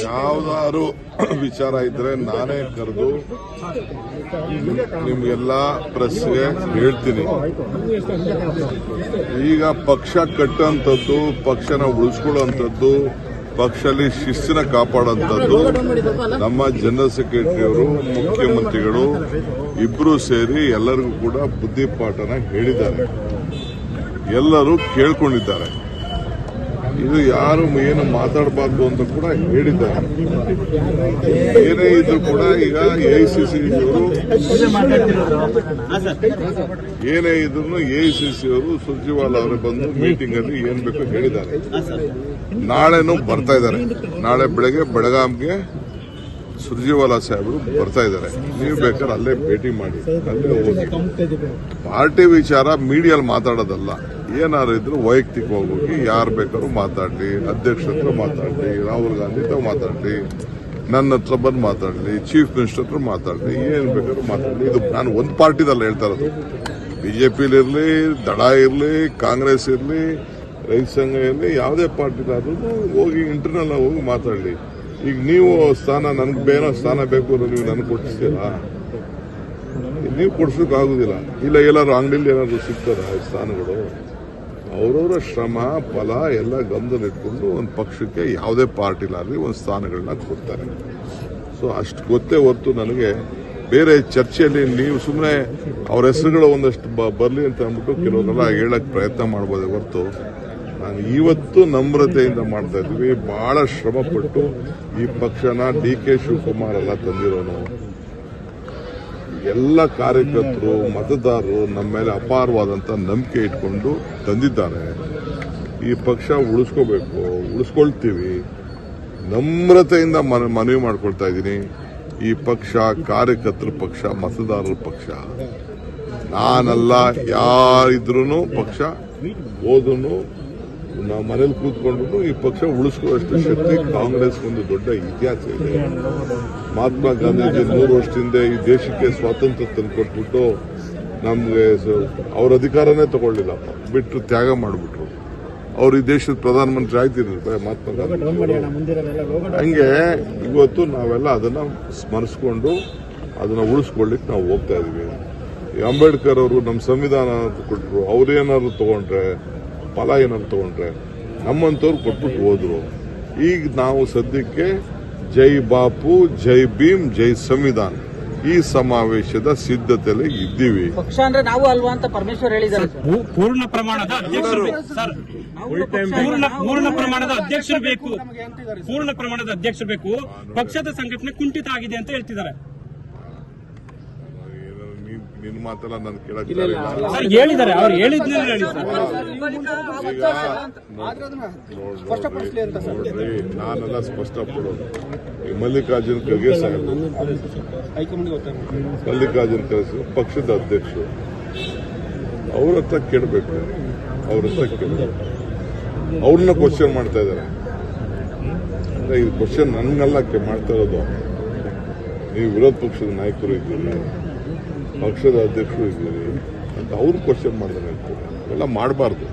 ಯಾವ್ದಾದ್ರು ವಿಚಾರ ಇದ್ರೆ ನಾನೇ ಕರೆದು ನಿಮ್ಗೆಲ್ಲ ಪ್ರೆಸ್ಗೆ ಹೇಳ್ತೀನಿ. ಈಗ ಪಕ್ಷ ಕಟ್ಟುವಂಥದ್ದು, ಪಕ್ಷನ ಉಳಿಸ್ಕೊಳ್ಳುವಂಥದ್ದು, ಪಕ್ಷದಲ್ಲಿ ಶಿಸ್ತಿನ ಕಾಪಾಡುವಂಥದ್ದು ನಮ್ಮ ಜನರಲ್ ಸೆಕ್ರೆಟರಿಯವರು, ಮುಖ್ಯಮಂತ್ರಿಗಳು ಇಬ್ರು ಸೇರಿ ಎಲ್ಲರಿಗೂ ಕೂಡ ಬುದ್ಧಿಪಾಠನ ಹೇಳಿದ್ದಾರೆ. ಎಲ್ಲರೂ ಕೇಳ್ಕೊಂಡಿದ್ದಾರೆ. ಇದು ಯಾರು ಏನು ಮಾತಾಡಬಾರ್ದು ಅಂತ ಕೂಡ ಹೇಳಿದ್ದಾರೆ. ಏನೇ ಇದ್ರು ಕೂಡ ಈಗ ಎಐಸಿಸಿ ಏನೇ ಇದ್ರು ಎಐಸಿಸಿ ಅವರು ಸುರ್ಜೇವಾಲಾ ಅವರು ಬಂದು ಮೀಟಿಂಗ್ ಅಲ್ಲಿ ಏನ್ ಬೇಕೋ ಹೇಳಿದ್ದಾರೆ. ನಾಳೆನೂ ಬರ್ತಾ ಇದ್ದಾರೆ. ನಾಳೆ ಬೆಳಗ್ಗೆ ಬೆಳಗಾಂಗೆ ಸುರ್ಜೇವಾಲಾ ಸಾಹೇಬರು ಬರ್ತಾ ಇದ್ದಾರೆ. ನೀವು ಬೇಕಾದ್ರೆ ಅಲ್ಲೇ ಭೇಟಿ ಮಾಡಿ, ಅಲ್ಲೇ ಹೋಗಿ. ಪಾರ್ಟಿ ವಿಚಾರ ಮೀಡಿಯಲ್ಲಿ ಮಾತಾಡೋದಲ್ಲ. ಏನಾದ್ರು ಇದ್ರು ವೈಯಕ್ತಿಕವಾಗಿ ಹೋಗಿ ಯಾರು ಬೇಕಾದ್ರೂ ಮಾತಾಡಲಿ, ಅಧ್ಯಕ್ಷರ ಹತ್ರ ಮಾತಾಡಲಿ, ರಾಹುಲ್ ಗಾಂಧಿ ಹತ್ರ ಮಾತಾಡಲಿ, ನನ್ನ ಹತ್ರ ಬಂದು ಮಾತಾಡಲಿ, ಚೀಫ್ ಮಿನಿಸ್ಟರ್ ಹತ್ರ ಮಾತಾಡಲಿ, ಏನ್ ಬೇಕಾದ್ರೂ ಮಾತಾಡಲಿ. ಇದು ನಾನು ಒಂದು ಪಾರ್ಟಿದಲ್ಲ ಹೇಳ್ತಾ ಇರೋದು. ಬಿಜೆಪಿಲಿರಲಿ, ದಳ ಇರಲಿ, ಕಾಂಗ್ರೆಸ್ ಇರಲಿ, ರೈತ ಸಂಘ ಇರಲಿ, ಯಾವುದೇ ಪಾರ್ಟಿದಾದ್ರೂ ಹೋಗಿ ಇಂಟರ್ನಲ್ ಹೋಗಿ ಮಾತಾಡಲಿ. ಈಗ ನೀವು ಸ್ಥಾನ ನನಗೆ ಬೇರೆ ಸ್ಥಾನ ಬೇಕು ಅಂದ್ರೆ ನೀವು ನನಗೆ ಕೊಡಿಸ್ತೀರಾ? ನೀವು ಕೊಡ್ಸೋಕ್ಕಾಗುದಿಲ್ಲ. ಇಲ್ಲ ಎಲ್ಲಾರು ಅಂಗಡಿಲಿ ಏನಾದ್ರು ಸಿಗ್ತದ ಸ್ಥಾನಗಳು? ಅವರವರ ಶ್ರಮ ಫಲ ಎಲ್ಲ ಗಮನದಲ್ಲಿಟ್ಕೊಂಡು ಒಂದು ಪಕ್ಷಕ್ಕೆ ಯಾವುದೇ ಪಾರ್ಟಿಲಾಗಲಿ ಒಂದು ಸ್ಥಾನಗಳನ್ನ ಕೊಡ್ತಾರೆ. ಸೊ ಅಷ್ಟು ಗೊತ್ತೇ ಹೊರತು ನನಗೆ ಬೇರೆ ಚರ್ಚೆಯಲ್ಲಿ ನೀವು ಸುಮ್ಮನೆ ಅವ್ರ ಹೆಸರುಗಳು ಒಂದಷ್ಟು ಬರಲಿ ಅಂತ ಅಂದ್ಬಿಟ್ಟು ಕೆಲವರೆಲ್ಲ ಹೇಳಕ್ ಪ್ರಯತ್ನ ಮಾಡ್ಬೋದೇ ಹೊರತು ನಾನು ಇವತ್ತು ನಮ್ರತೆಯಿಂದ ಮಾಡ್ತಾ ಇದ್ವಿ. ಬಹಳ ಶ್ರಮಪಟ್ಟು ಈ ಪಕ್ಷನ DK ಶಿವಕುಮಾರ್ ಎಲ್ಲ ತಂದಿರೋನು. ಎಲ್ಲ ಕಾರ್ಯಕರ್ತರು, ಮತದಾರರು ನಮ್ಮ ಮೇಲೆ ಅಪಾರವಾದಂತ ನಂಬಿಕೆ ಇಟ್ಕೊಂಡು ತಂದಿದ್ದಾರೆ. ಈ ಪಕ್ಷ ಉಳಿಸ್ಕೋಬೇಕು, ಉಳಿಸ್ಕೊಳ್ತೀವಿ. ನಮ್ರತೆಯಿಂದ ಮನವಿ ಮಾಡ್ಕೊಳ್ತಾ ಇದ್ದೀನಿ. ಈ ಪಕ್ಷ ಕಾರ್ಯಕರ್ತರ ಪಕ್ಷ, ಮತದಾರರ ಪಕ್ಷ. ನಾನಲ್ಲ, ಯಾರಿದ್ರು ಪಕ್ಷ ಹೋದ್ರು ನಾವು ಮನೇಲಿ ಕೂತ್ಕೊಂಡು ಈ ಪಕ್ಷ ಉಳಿಸ್ಕೊಳ್ಳೋಷ್ಟು ಶಕ್ತಿ ಕಾಂಗ್ರೆಸ್ ಒಂದು ದೊಡ್ಡ ಇತಿಹಾಸ ಇದೆ. ಮಹಾತ್ಮ ಗಾಂಧೀಜಿ 100 ವರ್ಷದಿಂದ ಈ ದೇಶಕ್ಕೆ ಸ್ವಾತಂತ್ರ್ಯ ತಂದುಕೊಟ್ಬಿಟ್ಟು ನಮ್ಗೆ ಅವ್ರ ಅಧಿಕಾರನೇ ತಗೊಳ್ಳಿಲ್ಲ, ಬಿಟ್ಟು ತ್ಯಾಗ ಮಾಡಿಬಿಟ್ರು. ಅವ್ರು ಈ ದೇಶದ ಪ್ರಧಾನಮಂತ್ರಿ ಆಯ್ತಿರ್ತಾರೆ ಮಹಾತ್ಮ ಗಾಂಧಿ. ಹಂಗೆ ಇವತ್ತು ನಾವೆಲ್ಲ ಅದನ್ನ ಸ್ಮರಿಸ್ಕೊಂಡು ಅದನ್ನ ಉಳಿಸ್ಕೊಳ್ಳಿಕ್ಕೆ ನಾವು ಹೋಗ್ತಾ ಇದೀವಿ. ಅಂಬೇಡ್ಕರ್ ಅವರು ನಮ್ಮ ಸಂವಿಧಾನ ಕೊಟ್ಟರು. ಅವ್ರೇನಾದ್ರು ತಗೊಂಡ್ರೆ, ಫಲ ಏನಾದ್ರು ತಗೊಂಡ್ರೆ, ನಮ್ಮಂತವ್ರು ಕೊಟ್ಬಿಟ್ಟು ಹೋದ್ರು. ಈಗ ನಾವು ಸದ್ಯಕ್ಕೆ ಜೈ ಬಾಪು, ಜೈ ಭೀಮ್, ಜೈ ಸಂವಿಧಾನ್ ಈ ಸಮಾವೇಶದ ಸಿದ್ಧತೆಯಲ್ಲಿ ಇದ್ದೀವಿ. ಪಕ್ಷ ಅಂದ್ರೆ ನಾವು ಅಲ್ವಾ ಅಂತ ಪರಮೇಶ್ವರ್ ಹೇಳಿದ್ದಾರೆ. ಪೂರ್ಣ ಪ್ರಮಾಣದ ಅಧ್ಯಕ್ಷರು ಪೂರ್ಣ ಪ್ರಮಾಣದ ಅಧ್ಯಕ್ಷರು ಬೇಕು, ಪೂರ್ಣ ಪ್ರಮಾಣದ ಅಧ್ಯಕ್ಷರು ಬೇಕು. ಪಕ್ಷದ ಸಂಘಟನೆ ಕುಂಠಿತ ಆಗಿದೆ ಅಂತ ಹೇಳ್ತಿದ್ದಾರೆ. ನಿನ್ನ ಮಾತೆಲ್ಲ ನಾನು ಹೇಳಿದ್ದಾರೆ, ಅವ್ರು ಹೇಳಿದ್ನೇ ಹೇಳಿ ಸರ್. ನೋಡ್ರಿ, ನಾನೆಲ್ಲ ಸ್ಪಷ್ಟಪಡೋದು. ಮಲ್ಲಿಕಾರ್ಜುನ್ ಖರ್ಗೆ ಸಾಹೇಬ್, ಮಲ್ಲಿಕಾರ್ಜುನ್ ಖರ್ಗೆ ಪಕ್ಷದ ಅಧ್ಯಕ್ಷರು, ಅವ್ರ ಹತ್ರ ಕೇಳಬೇಕು. ಅವ್ರನ್ನ ಕ್ವಶನ್ ಮಾಡ್ತಾ ಇದ್ದಾರೆ. ಅಂದ್ರೆ ಈ ಕ್ವಶನ್ ನನ್ನೆಲ್ಲ ಮಾಡ್ತಾ ಇರೋದು. ನೀವು ವಿರೋಧ ಪಕ್ಷದ ನಾಯಕರು ಇದ್ದೀರಿ, ಪಕ್ಷದ ಅಧ್ಯಕ್ಷರು ಇದ್ದೀರಿ ಅಂತ ಅವ್ರು ಕ್ವಶನ್ ಮಾಡಿದ್ರೆ ಅವೆಲ್ಲ ಮಾಡಬಾರ್ದು.